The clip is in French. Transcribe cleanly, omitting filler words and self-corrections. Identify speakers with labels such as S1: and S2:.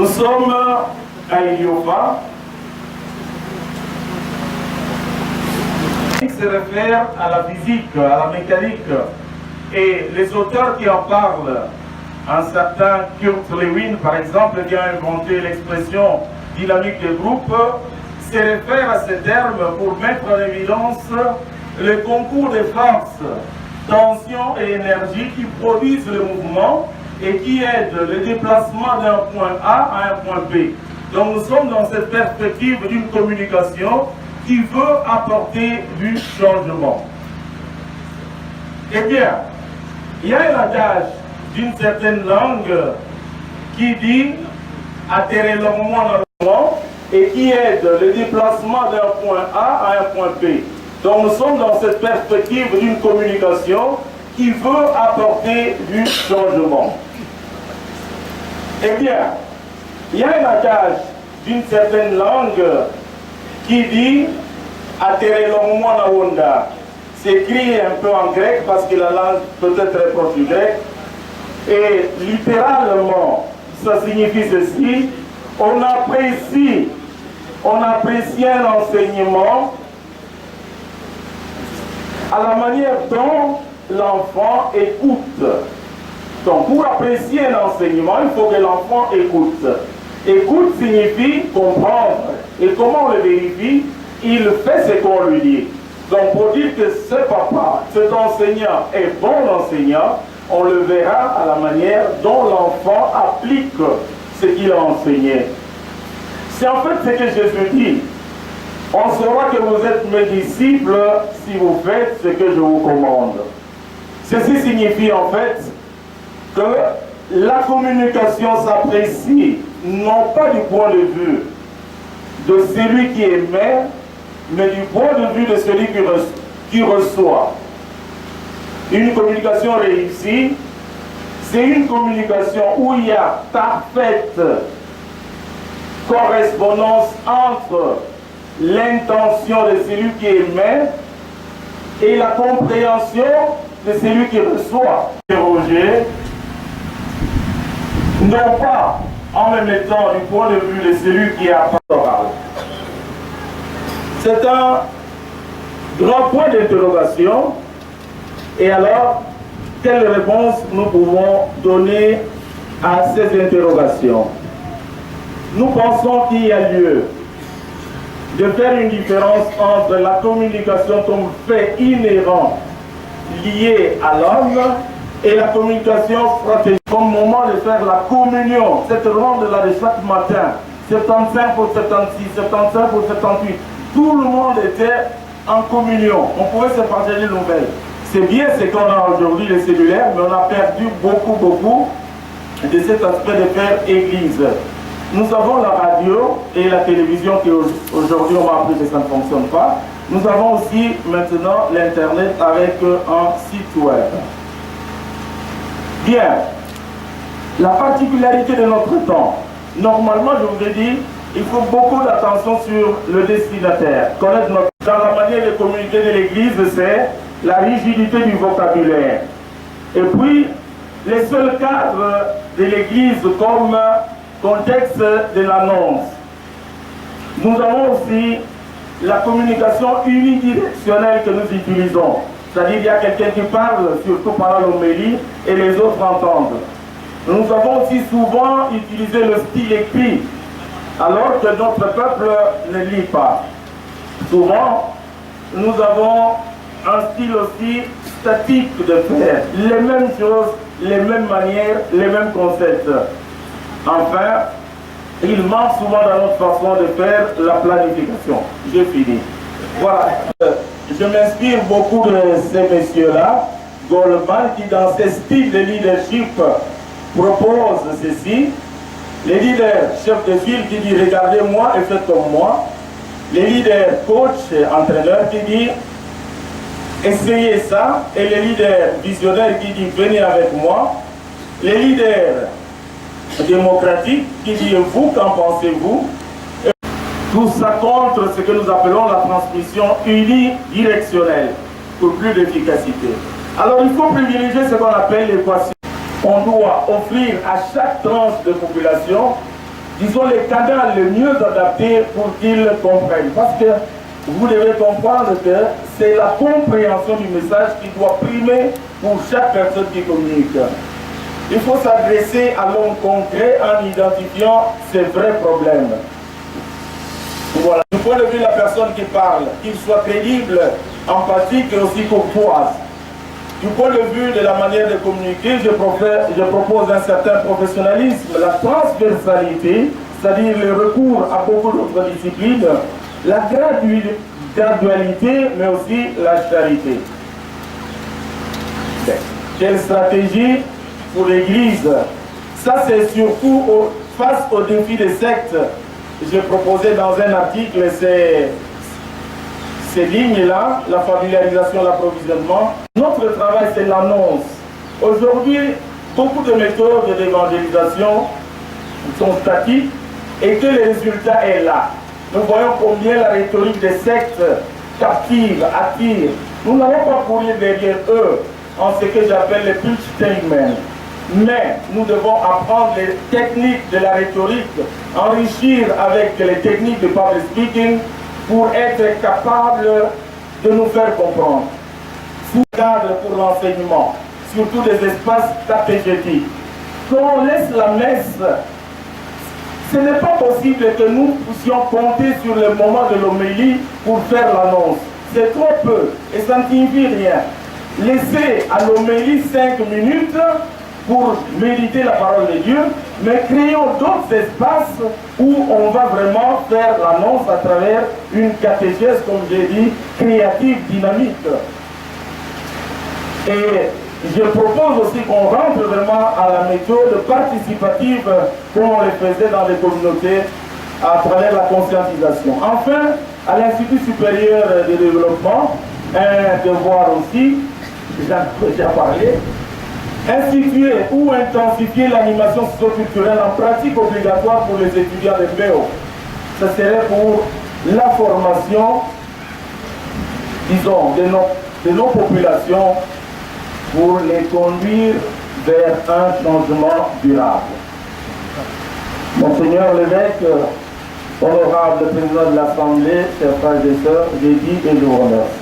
S1: Nous sommes à Iliofa. Se réfère à la physique, à la mécanique. Et les auteurs qui en parlent, un certain Kurt Lewin, par exemple, qui a inventé l'expression dynamique de groupe, se réfère à ces termes pour mettre en évidence le concours des forces, tension et énergie qui produisent le mouvement et qui aident le déplacement d'un point A à un point B. Donc nous sommes dans cette perspective d'une communication qui veut apporter du changement. Eh bien, il y a un adage d'une certaine langue qui dit atterrir longuement dans le mouvement et qui aide le déplacement d'un point A à un point B. Donc nous sommes dans cette perspective d'une communication qui veut apporter du changement. Eh bien, il y a un adage d'une certaine langue qui dit atterrir longuement dans Honda. C'est écrit un peu en grec parce que la langue peut-être est proche du grec. Et littéralement, ça signifie ceci: on apprécie un enseignement à la manière dont l'enfant écoute. Donc pour apprécier un enseignement, il faut que l'enfant écoute. Écoute signifie comprendre. Et comment on le vérifie? Il fait ce qu'on lui dit. Donc pour dire que ce papa, cet enseignant est bon enseignant, on le verra à la manière dont l'enfant applique ce qu'il a enseigné. C'est en fait ce que Jésus dit. On saura que vous êtes mes disciples si vous faites ce que je vous commande. Ceci signifie en fait que la communication s'apprécie non pas du point de vue de celui qui émet, mais du point de vue de celui qui reçoit. Une communication réussie, c'est une communication où il y a parfaite correspondance entre l'intention de celui qui émet et la compréhension de celui qui reçoit. Interroger, non pas en me mettant du point de vue de celui qui a pastoral. C'est un grand point d'interrogation. Et alors, quelle réponse nous pouvons donner à ces interrogations? Nous pensons qu'il y a lieu de faire une différence entre la communication comme fait inhérent lié à l'homme et la communication stratégique comme moment de faire la communion. Cette ronde-là de chaque matin, 75 pour 76, 75 pour 78, tout le monde était en communion. On pouvait se partager des nouvelles. C'est bien ce qu'on a aujourd'hui, les cellulaires, mais on a perdu beaucoup de cet aspect de faire église. Nous avons la radio et la télévision qui aujourd'hui on m'a appris que ça ne fonctionne pas. Nous avons aussi maintenant l'internet avec un site web. Bien, la particularité de notre temps, normalement je vous ai dit, il faut beaucoup d'attention sur le destinataire. Connaître notre... Dans la manière de communiquer de l'église, c'est la rigidité du vocabulaire. Et puis, les seuls cadres de l'église comme contexte de l'annonce. Nous avons aussi la communication unidirectionnelle que nous utilisons. C'est-à-dire qu'il y a quelqu'un qui parle, surtout par l'homélie, et les autres entendent. Nous avons aussi souvent utilisé le style écrit, alors que notre peuple ne lit pas. Souvent, nous avons un style aussi statique de faire les mêmes choses, les mêmes manières, les mêmes concepts. Enfin, il manque souvent dans notre façon de faire la planification. J'ai fini. Voilà. Je m'inspire beaucoup de ces messieurs-là, Goldman, qui dans ces styles de leadership propose ceci. Les leaders chefs de file qui disent regardez-moi et faites comme moi. Les leaders coach, entraîneurs qui disent essayez ça. Et les leaders visionnaires qui disent venez avec moi. Les leaders démocratiques qui disent vous, qu'en pensez-vous? Tout ça contre ce que nous appelons la transmission unidirectionnelle pour plus d'efficacité. Alors il faut privilégier ce qu'on appelle l'équation. On doit offrir à chaque tranche de population disons, les canaux les mieux adaptés pour qu'ils comprennent. Parce que vous devez comprendre que c'est la compréhension du message qui doit primer pour chaque personne qui communique. Il faut s'adresser à l'homme concret en identifiant ses vrais problèmes. Voilà. Du point de vue de la personne qui parle, qu'il soit crédible, empathique et aussi courtoise. Du point de vue de la manière de communiquer, je propose un certain professionnalisme, la transversalité, c'est-à-dire le recours à beaucoup d'autres disciplines, la gradualité, mais aussi la charité. Quelle stratégie pour l'Église? Ça, c'est surtout face au défi des sectes. J'ai proposé dans un article ces lignes-là, la familiarisation, l'approvisionnement. Notre travail, c'est l'annonce. Aujourd'hui, beaucoup de méthodes d'évangélisation sont statiques et que le résultat est là. Nous voyons combien la rhétorique des sectes captive, attire. Nous n'allons pas courir derrière eux en ce que j'appelle le pitch statement. Mais nous devons apprendre les techniques de la rhétorique, enrichir avec les techniques de public speaking pour être capable de nous faire comprendre. Sous cadre pour l'enseignement, surtout des espaces catégétiques. Quand on laisse la messe, ce n'est pas possible que nous puissions compter sur le moment de l'homélie pour faire l'annonce. C'est trop peu et ça ne signifie rien. Laissez à l'homélie 5 minutes pour méditer la parole de Dieu, mais créons d'autres espaces où on va vraiment faire l'annonce à travers une catéchèse, comme j'ai dit, créative, dynamique. Et je propose aussi qu'on rentre vraiment à la méthode participative comme on le faisait dans les communautés à travers la conscientisation. Enfin, à l'Institut supérieur de développement, un devoir aussi, j'en ai déjà parlé, instituer ou intensifier l'animation socio-culturelle en pratique obligatoire pour les étudiants de BEO. Ce serait pour la formation, disons, de nos populations pour les conduire vers un changement durable. Monseigneur l'évêque, honorable président de l'Assemblée, chers frères et sœurs, j'ai dit et je vous remercie.